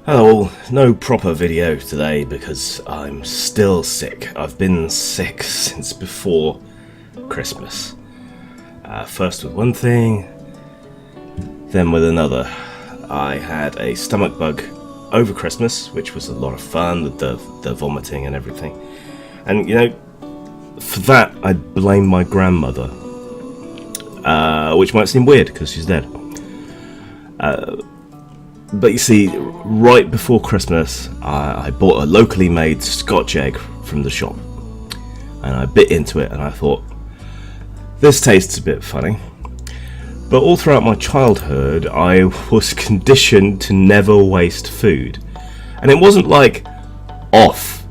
Hello, no proper video today because I'm still sick. I've been sick since before Christmas. First with one thing, then with another. I had a stomach bug over Christmas, which was a lot of fun, with the vomiting and everything. And, you know, for that I blame my grandmother, which might seem weird because she's dead. But you see, right before Christmas, I bought a locally made Scotch egg from the shop. And I bit into it and I thought, this tastes a bit funny. But all throughout my childhood, I was conditioned to never waste food. And it wasn't like off.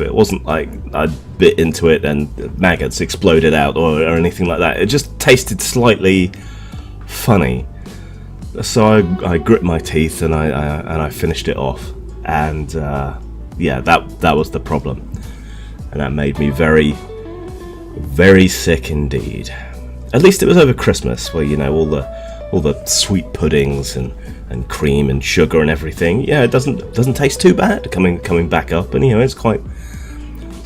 It wasn't like I bit into it and maggots exploded out or anything like that. It just tasted slightly funny. So I grit my teeth and I finished it off, and yeah, that was the problem, and that made me very, very sick indeed. At least it was over Christmas, where, you know, all the sweet puddings and cream and sugar and everything. Yeah, it doesn't taste too bad coming back up, and, you know, it's quite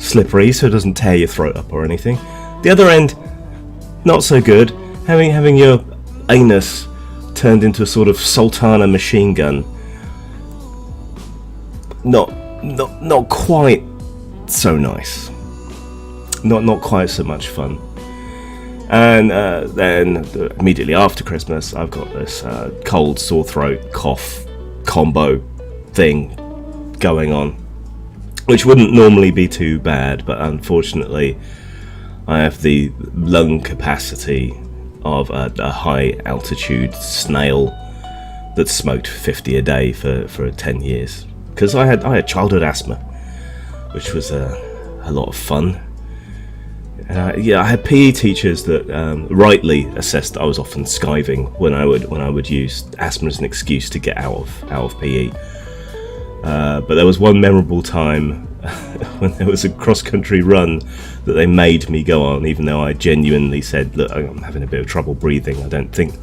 slippery, so it doesn't tear your throat up or anything. The other end, not so good. Having your anus turned into a sort of Sultana machine gun. Not quite so nice. Not quite so much fun. And then immediately after Christmas, I've got this cold, sore throat, cough combo thing going on, which wouldn't normally be too bad, but unfortunately I have the lung capacity of a high altitude snail that smoked 50 a day for 10 years, because I had childhood asthma, which was a lot of fun. I had PE teachers that rightly assessed that I was often skiving when I would use asthma as an excuse to get out of PE. But there was one memorable time when there was a cross-country run that they made me go on, even though I genuinely said, look, I'm having a bit of trouble breathing, I don't think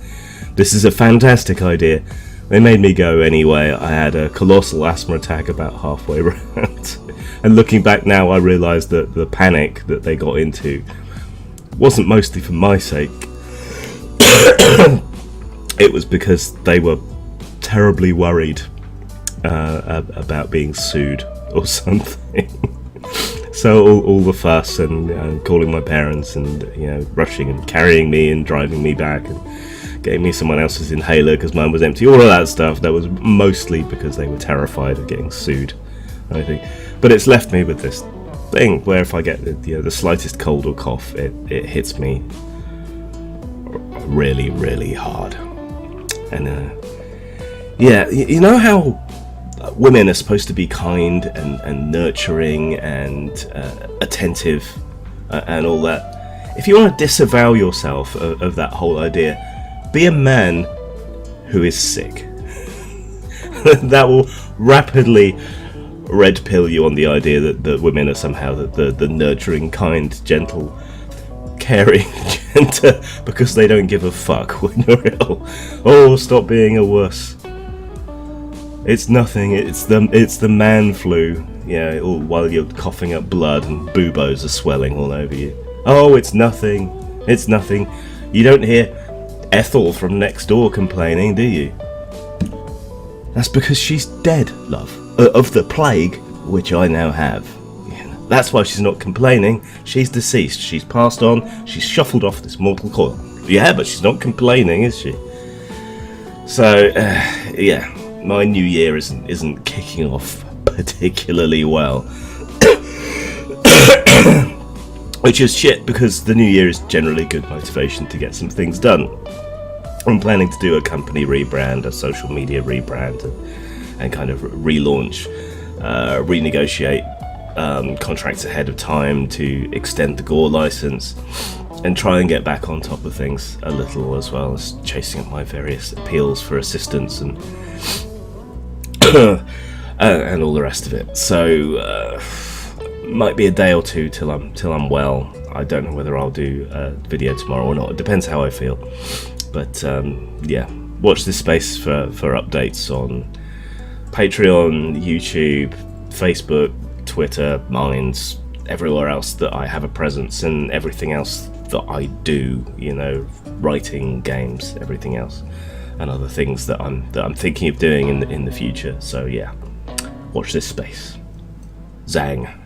this is a fantastic idea. They made me go anyway. I had a colossal asthma attack about halfway around. And looking back now, I realised that the panic that they got into wasn't mostly for my sake. It was because they were terribly worried about being sued or something. So all the fuss and calling my parents and, you know, rushing and carrying me and driving me back and getting me someone else's inhaler because mine was empty, all of that stuff, that was mostly because they were terrified of getting sued, I think. But it's left me with this thing where if I get the slightest cold or cough, it hits me really, really hard. And yeah, you know how women are supposed to be kind and nurturing and attentive and all that. If you want to disavow yourself of that whole idea, be a man who is sick. That will rapidly red pill you on the idea that women are somehow the nurturing, kind, gentle, caring gender because they don't give a fuck when you're ill. Oh, stop being a wuss. It's nothing. It's the man flu. Yeah, all while you're coughing up blood and boobos are swelling all over you. Oh, it's nothing. It's nothing. You don't hear Ethel from next door complaining, do you? That's because she's dead, love. Of the plague, which I now have. Yeah, that's why she's not complaining. She's deceased. She's passed on. She's shuffled off this mortal coil. Yeah, but she's not complaining, is she? So, yeah. My new year isn't kicking off particularly well. Which is shit, because the new year is generally good motivation to get some things done. I'm planning to do a company rebrand, a social media rebrand, and kind of relaunch, renegotiate contracts ahead of time to extend the Gore license, and try and get back on top of things a little, as well as chasing up my various appeals for assistance and and all the rest of it. So might be a day or two till I'm well. I don't know whether I'll do a video tomorrow or not. It depends how I feel. But yeah, watch this space for updates on Patreon, YouTube, Facebook, Twitter, Minds, everywhere else that I have a presence, and everything else that I do, you know, writing, games, everything else, and other things that I'm thinking of doing in the future. So yeah, watch this space. Zang.